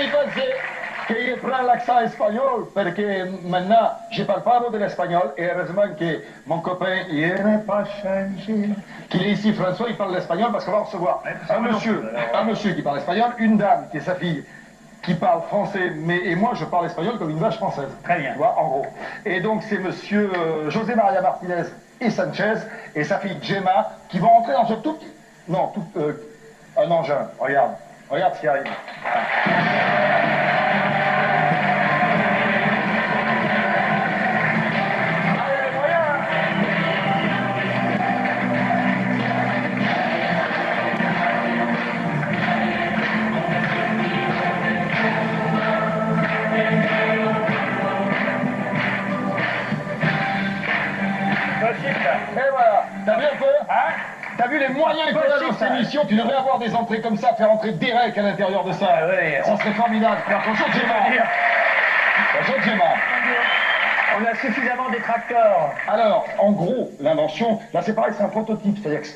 mi pensé qu'il prend l'accent espagnol, parce que maintenant, je parle pas de l'espagnol, et heureusement que mon copain, il n'est pas changé, qu'il est ici, François, il parle l'espagnol, parce qu'on va recevoir un monsieur qui parle espagnol, une dame qui est sa fille, qui parle français, et moi je parle espagnol comme une vache française. Très bien. Tu vois, en gros. Et donc c'est monsieur José Maria Martinez et Sanchez, et sa fille Gemma, qui vont entrer dans ce tout petit... Non, un engin. Regarde ce qui arrive. Et voilà, t'as vu un peu, hein? T'as vu les moyens qu'il y a dans cette émission? Tu devrais avoir des entrées comme ça, faire entrer Derek à l'intérieur de ça. Ah ouais, ça serait formidable. Bonjour Gemma. Bonjour Gemma. On a suffisamment de tracteurs. Alors, en gros, l'invention, là c'est pareil, c'est un prototype. C'est-à-dire que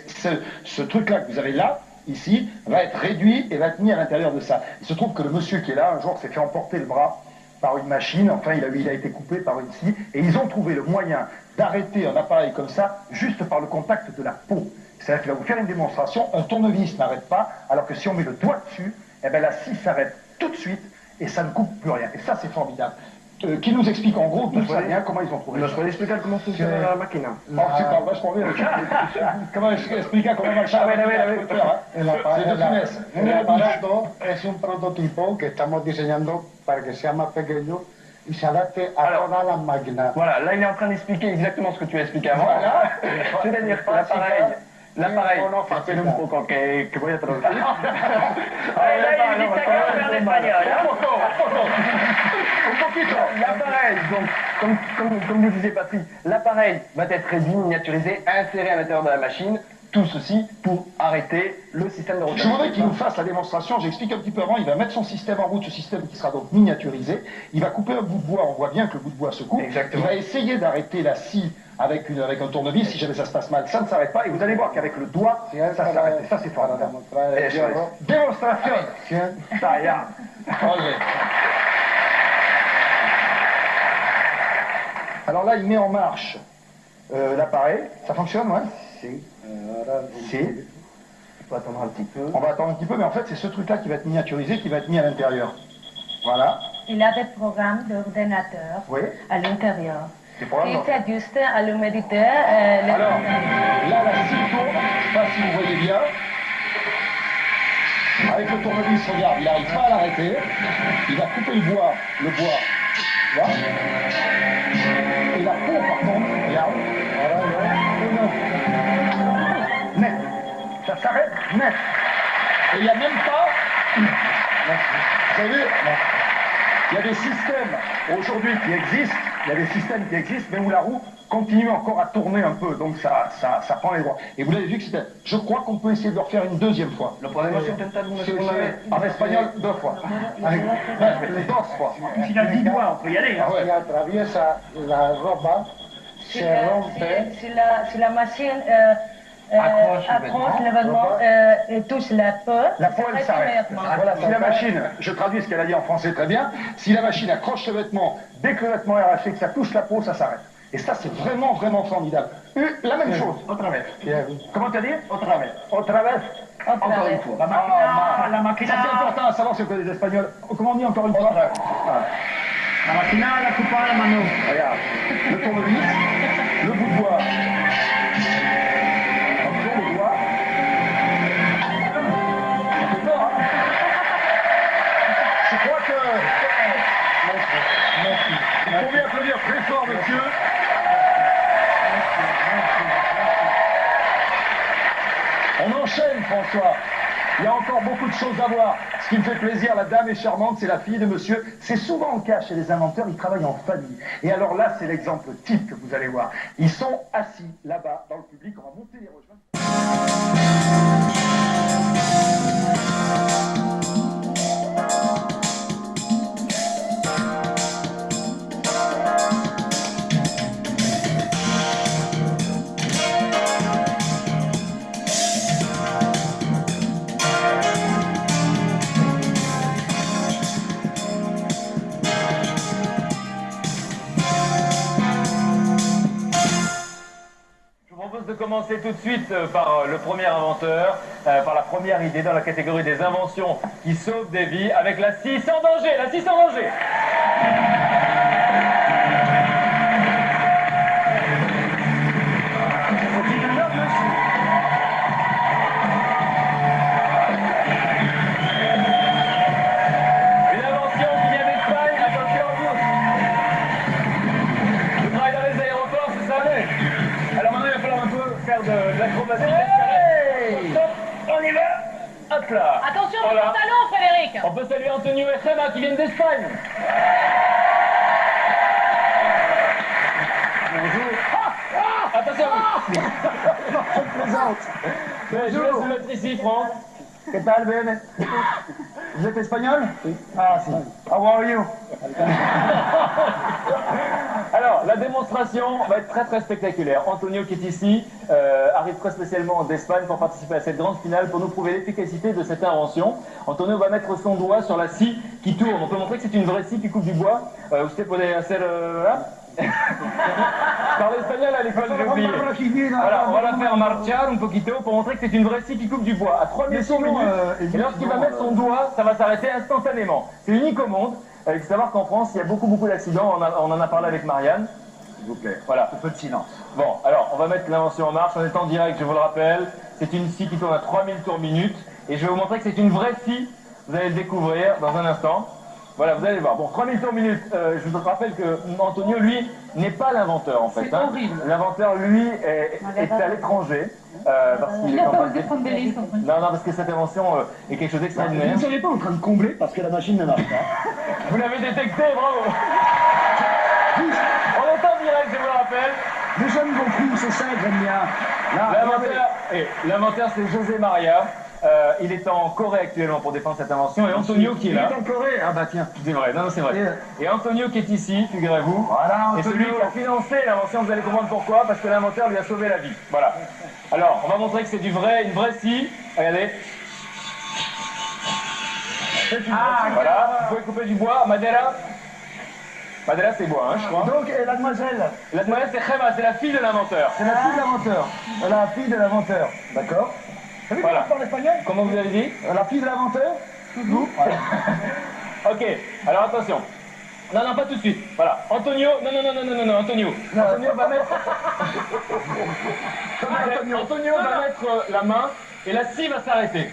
ce truc-là que vous avez là, ici, va être réduit et va être mis à l'intérieur de ça. Il se trouve que le monsieur qui est là, un jour, s'est fait emporter le bras par une machine, enfin il a été coupé par une scie, et ils ont trouvé le moyen d'arrêter un appareil comme ça, juste par le contact de la peau. C'est-à-dire qu'il va vous faire une démonstration, un tournevis n'arrête pas, alors que si on met le doigt dessus, eh ben la scie s'arrête tout de suite, et ça ne coupe plus rien. Et ça c'est formidable. Qui nous explique en gros d'où ça vient, comment ils ont trouvé ça. ¿Nos puede explicar cómo funciona la máquina? Oh, c'est pas vachement bien. Comment expliquer comment marche la máquina? El aparato es un prototipo que estamos diseñando para que sea más pequeño y se adapte a todas las máquinas. Voilà, là il est en train d'expliquer exactement ce que tu as expliqué avant. Voilà. C'est-à-dire que l'appareil, espera un poco que voy a traducir. L'appareil, donc, comme vous disiez Patrick, l'appareil va être réduit, miniaturisé, inséré à l'intérieur de la machine. Tout ceci pour arrêter le système de rotation. Je voudrais qu'il nous fasse la démonstration, j'explique un petit peu avant, il va mettre son système en route, ce système qui sera donc miniaturisé, il va couper un bout de bois, on voit bien que le bout de bois se coupe, Exactement. Il va essayer d'arrêter la scie avec un tournevis, si jamais ça se passe mal, ça ne s'arrête pas, et vous allez voir qu'avec le doigt, ça s'arrête, et ça c'est formidable. Démonstration. Ça y est. Alors là, il met en marche l'appareil, ça fonctionne, ouais? Si. Il faut attendre un petit peu. On va attendre un petit peu, mais en fait, c'est ce truc-là qui va être miniaturisé, qui va être mis à l'intérieur. Voilà. Il a des programmes d'ordinateur à l'intérieur. Il s'ajuste à l'humidité. Alors, là, la scie tourne, je ne sais pas si vous voyez bien. Avec le tournevis, regarde, il n'arrive pas à l'arrêter. Il va couper le bois. Tu vois. Et la peau, par contre, regarde. Net. Ça s'arrête net. Et il n'y a même pas... Vous savez, il y a des systèmes aujourd'hui qui existent, mais où la roue continue encore à tourner un peu, donc ça prend les droits. Et vous l'avez vu que c'était... Je crois qu'on peut essayer de le refaire une deuxième fois. En espagnol, 2 fois. Dos fois. S'il a 10 doigts, on peut y aller. Ah ouais. Si atraviesa la ropa, se rompe. Si la machine accroche le vêtement et touche la peau, elle s'arrête. Voilà, si la machine, je traduis ce qu'elle a dit en français très bien, si la machine accroche le vêtement, dès que le vêtement est arraché, que ça touche la peau, ça s'arrête. Et ça, c'est vraiment, vraiment formidable. La même chose. Otra vez. Comment t'as dit? Otra vez. Otra vez. Encore une fois. La máquina. Ça, c'est important à savoir si on connaît les Espagnols. Comment on dit encore une fois? La máquina la ocupa la mano. Regarde, le tournevis, le bout de bois. On tourne le doigt. Ça fait peur, hein? Je crois que... Il faut bien applaudir très fort, monsieur. On enchaîne, François. Il y a encore beaucoup de choses à voir. Ce qui me fait plaisir, la dame est charmante, c'est la fille de monsieur. C'est souvent le cas chez les inventeurs, ils travaillent en famille. Et alors là, c'est l'exemple type que vous allez voir. Ils sont assis là-bas, dans le public, on va monter les rejoindre. de commencer tout de suite par le premier inventeur, par la première idée dans la catégorie des inventions qui sauvent des vies, avec la scie sans danger, la scie sans danger. De l'acrobatie d'escalade. On y va. Hop là. Attention, voilà. Le pantalon, Frédéric. On peut saluer Antonio et Gemma qui viennent d'Espagne. Bonjour. Attention. Je plaisante. Je laisse le mettre ici, Franck. ¿Qué tal, Ben? Vous êtes espagnol? Ah, si. How are you? Alors, la démonstration va être très spectaculaire. Antonio qui est ici arrive très spécialement d'Espagne pour participer à cette grande finale pour nous prouver l'efficacité de cette invention. Antonio va mettre son doigt sur la scie qui tourne. On peut montrer que c'est une vraie scie qui coupe du bois. Usted puede hacer... Je parle espagnol à l'école, j'ai oublié. Voilà, on va la faire marchar un poquito pour montrer que c'est une vraie scie qui coupe du bois à 3000 minutes. Et lorsqu'il va mettre son doigt, ça va s'arrêter instantanément. C'est unique au monde. Il faut savoir qu'en France, il y a beaucoup d'accidents. On en a parlé avec Marianne. S'il vous plaît. Voilà. Un peu de silence. Bon, alors, on va mettre l'invention en marche. On est en direct, je vous le rappelle. C'est une scie qui tourne à 3000 tours minute. Et je vais vous montrer que c'est une vraie scie. Vous allez le découvrir dans un instant. Voilà, vous allez voir. Bon, 3000 tours minute. Je vous rappelle que Antonio, lui, n'est pas l'inventeur, en fait. C'est horrible. L'inventeur, lui, est à l'étranger. Parce qu'il est en train de... Non, parce que cette invention est quelque chose d'extraordinaire. Vous ne seriez pas en train de combler parce que la machine ne marche pas. Vous l'avez détecté, bravo. On est en direct, je vous le rappelle. Mais j'aime beaucoup, c'est ça que j'aime bien. L'inventeur, c'est José Maria. Il est en Corée actuellement pour défendre cette invention. Et Antonio qui est là. Il est en Corée? Ah bah tiens. C'est vrai, non, c'est vrai. Et Antonio qui est ici, figurez-vous. Voilà, Antonio. Et celui qui a financé l'invention, vous allez comprendre pourquoi, parce que l'inventeur lui a sauvé la vie. Voilà. Alors, on va montrer que c'est une vraie scie. Regardez. Voilà, vous pouvez couper du bois. Madera. Madera, c'est bois, hein, je crois. Donc, la demoiselle? La demoiselle, c'est Gemma, c'est la fille de l'inventeur. C'est la fille de l'inventeur. La fille de l'inventeur. D'accord. Vous avez vu comment on parle espagnol? Comment vous avez dit? La fille de l'inventeur? Vous? Voilà. Ok, alors attention. Non, pas tout de suite. Voilà. Antonio, non, Antonio. Antonio va mettre... Antonio va mettre la main et la scie va s'arrêter.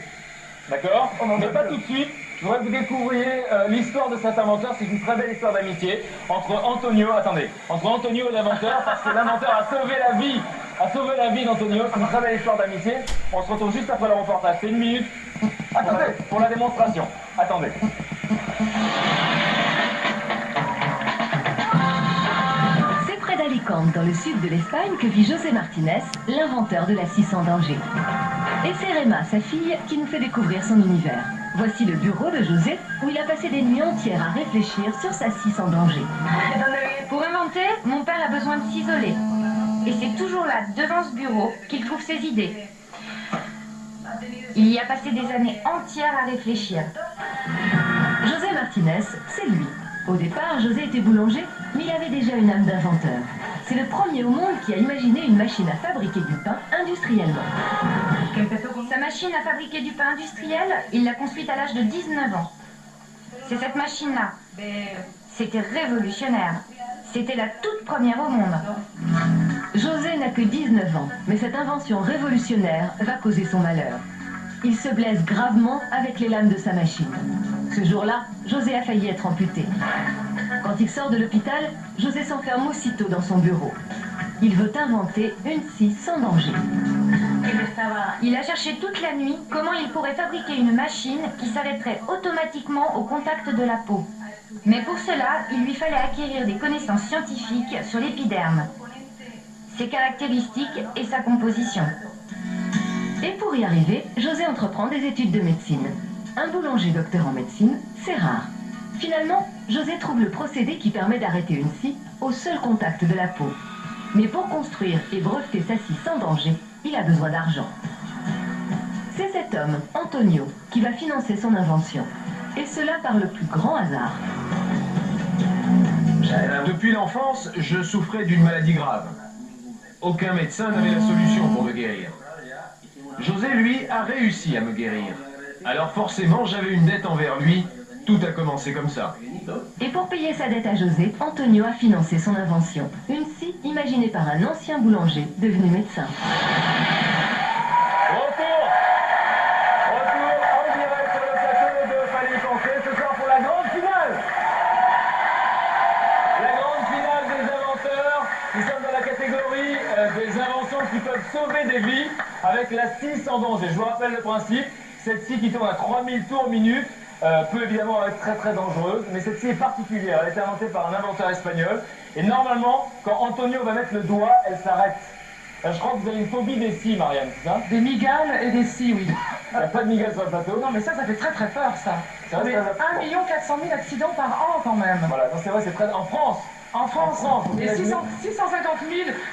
D'accord? Mais pas tout de suite. Je voudrais que vous découvriez l'histoire de cet inventeur. C'est une très belle histoire d'amitié entre Antonio et l'inventeur, parce que l'inventeur a sauvé la vie d'Antonio. C'est une très belle histoire d'amitié. On se retrouve juste après le reportage. C'est 1 minute. Attendez, pour la démonstration. Attendez. C'est près d'Alicante, dans le sud de l'Espagne, que vit José Martinez, l'inventeur de la scie sans danger. Et c'est Gemma, sa fille, qui nous fait découvrir son univers. Voici le bureau de José, où il a passé des nuits entières à réfléchir sur sa scie sans danger. Pour inventer, mon père a besoin de s'isoler. Et c'est toujours là, devant ce bureau, qu'il trouve ses idées. Il y a passé des années entières à réfléchir. José Martinez, c'est lui. Au départ, José était boulanger, mais il avait déjà une âme d'inventeur. C'est le premier au monde qui a imaginé une machine à fabriquer du pain industriellement. Sa machine à fabriquer du pain industriel, il l'a construite à l'âge de 19 ans. C'est cette machine-là. C'était révolutionnaire. C'était la toute première au monde. José n'a que 19 ans, mais cette invention révolutionnaire va causer son malheur. Il se blesse gravement avec les lames de sa machine. Ce jour-là, José a failli être amputé. Quand il sort de l'hôpital, José s'enferme aussitôt dans son bureau. Il veut inventer une scie sans danger. Il a cherché toute la nuit comment il pourrait fabriquer une machine qui s'arrêterait automatiquement au contact de la peau. Mais pour cela, il lui fallait acquérir des connaissances scientifiques sur l'épiderme, ses caractéristiques et sa composition. Et pour y arriver, José entreprend des études de médecine. Un boulanger docteur en médecine, c'est rare. Finalement, José trouve le procédé qui permet d'arrêter une scie au seul contact de la peau. Mais pour construire et breveter sa scie sans danger, il a besoin d'argent. C'est cet homme, Antonio, qui va financer son invention. Et cela par le plus grand hasard. Depuis l'enfance, je souffrais d'une maladie grave. Aucun médecin n'avait la solution pour me guérir. José, lui, a réussi à me guérir. Alors forcément, j'avais une dette envers lui. Tout a commencé comme ça. Et pour payer sa dette à José, Antonio a financé son invention. Une scie imaginée par un ancien boulanger devenu médecin. Retour en direct sur le plateau de Fallait y penser ce soir pour la grande finale. La grande finale des inventeurs. Nous sommes dans la catégorie des inventions qui peuvent sauver des vies avec la scie sans danger. Je vous rappelle le principe. Cette scie qui tourne à 3000 tours minute peut évidemment être très très dangereuse, mais cette scie est particulière. Elle a été inventée par un inventeur espagnol. Et normalement, quand Antonio va mettre le doigt, elle s'arrête. Je crois que vous avez une phobie des scies, Marianne, c'est ça? Des migales et des scies, oui. Il n'y a pas de migales sur le plateau? Non, mais ça fait très très peur, ça. Ça fait 1 400 000 accidents par an, quand même. Voilà, c'est vrai, c'est très... En France. En France. Et 650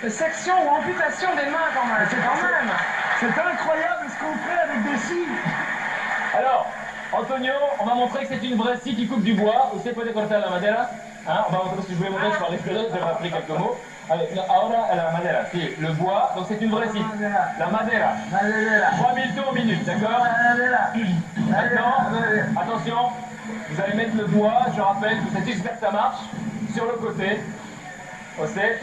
000 sections ou amputations des mains, quand même. C'est incroyable ce qu'on fait avec des scies. Alors, Antonio, on va montrer que c'est une vraie scie qui coupe du bois. Usted puede cortar la madera. Hein, on va montrer, parce que je voulais montrer que je parlais espagnol, j'avais appris quelques mots. Allez, ahora la madera, c'est le bois, donc c'est une vraie scie. La madera. 3000 tours minute, d'accord? Maintenant, attention, vous allez mettre le bois, je rappelle que cette expert ça marche, sur le côté. José.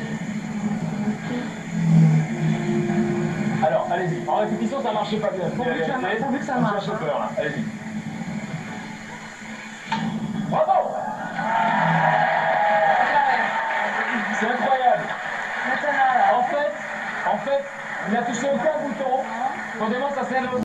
Alors, allez-y. En répétition, ça marchait pas bien. Pourvu que ça marche. J'ai un peu peur, là. Allez-y. Bravo! C'est incroyable. En fait, il n'a touché aucun bouton. Quand on demande, ça sert